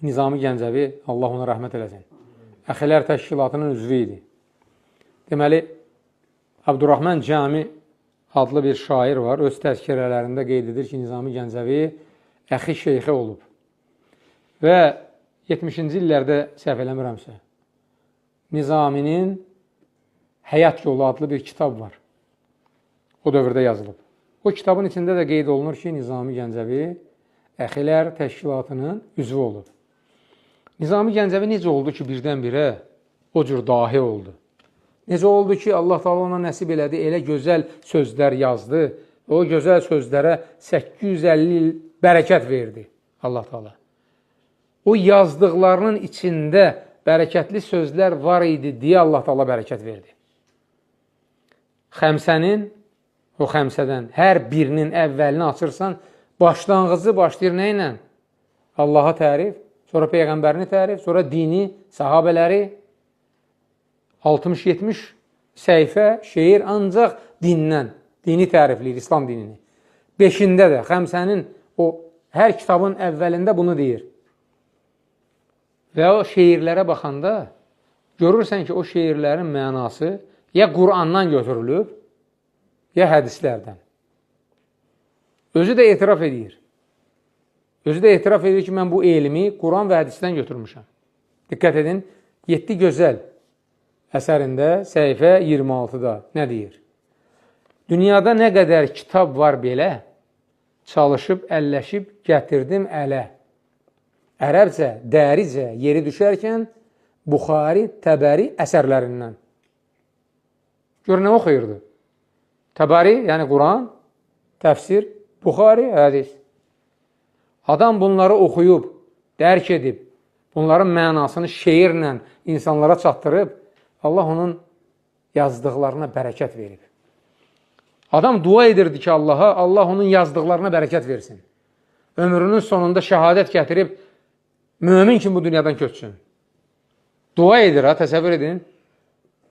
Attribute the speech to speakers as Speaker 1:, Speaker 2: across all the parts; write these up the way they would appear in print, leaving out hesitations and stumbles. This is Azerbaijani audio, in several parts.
Speaker 1: Nizami Gəncəvi, Allah ona rəhmət eləsin, Əxilər Təşkilatının üzvü idi. Deməli, Abdurrahman Cami adlı bir şair var. Öz təzkirələrində qeyd edir ki, Nizami Gəncəvi əxi şeyxi olub. Və 70-ci illərdə səhv eləmirəmsə, Nizaminin Həyat Yolu adlı bir kitab var. O dövrdə yazılıb. O kitabın içində də qeyd olunur ki, Nizami Gəncəvi Əxilər Təşkilatının üzvü olub. Nizami Gəncəvi necə oldu ki, birdən-birə o cür dahi oldu? Necə oldu ki, Allah Taala ona nəsib elədi, elə gözəl sözlər yazdı, o gözəl sözlərə 850 il bərəkət verdi Allah Taala. O yazdıqlarının içində bərəkətli sözlər var idi deyə Allah Taala bərəkət verdi. Xəmsənin, o xəmsədən hər birinin əvvəlini açırsan, başlanğıcı başlayır nə ilə? Allaha tərif, sonra Peyğəmbərini tərif, sonra dini, sahabələri, 60-70 səhifə, şeir ancaq dindən, dini tərifləyir, İslam dinini. 5-də də xəmsənin o hər kitabın əvvəlində bunu deyir. Və o şeirlərə baxanda görürsən ki, o şeirlərin mənası ya Qurandan götürülüb, ya hədislərdən. Özü də etiraf edir. Özü də etiraf edir ki, mən bu elmi Quran və hədisdən götürmüşəm. Diqqət edin, 7 gözəl əsərində, səhifə 26-da nə deyir? Dünyada nə qədər kitab var belə, çalışıb, əlləşib, gətirdim ələ. Ərəbcə, dəricə yeri düşərkən Buxari, Təbəri əsərlərindən. Gör, nə oxuyurdu? Təbəri, yəni Quran, təfsir, Buxari, hədis. Adam bunları oxuyub, dərk edib, bunların mənasını şeirlə insanlara çatdırıb, Allah onun yazdıqlarına bərəkət verib. Adam dua edirdi ki, Allaha, Allah onun yazdıqlarına bərəkət versin. Ömrünün sonunda şəhadət gətirib, mömin kimi bu dünyadan köçsün. Dua edir, təsəvvür edin.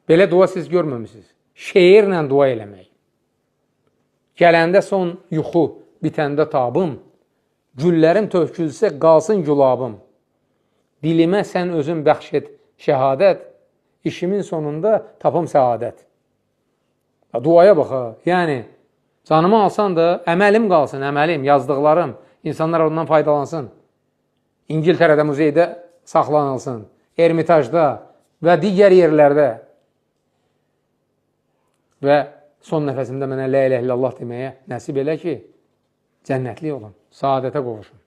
Speaker 1: Belə dua siz görməmişsiniz. Şeirlə dua eləmək. Gələndə son yuxu, bitəndə tabım, güllərim tökülsə qalsın gülabım. Dilimə sən özün bəxş et şəhadət, işimin sonunda tapım səadət. Duaya bax, yəni canımı alsan da əməlim qalsın, əməlim, yazdıqlarım, insanlar ondan faydalansın. İngiltərədə muzeydə saxlanılsın, Ermitajda və digər yerlərdə. Və son nəfəsimdə mənə la ilahe illallah deməyə nəsib elə ki, cənnətli olun, saadətə qovuşun.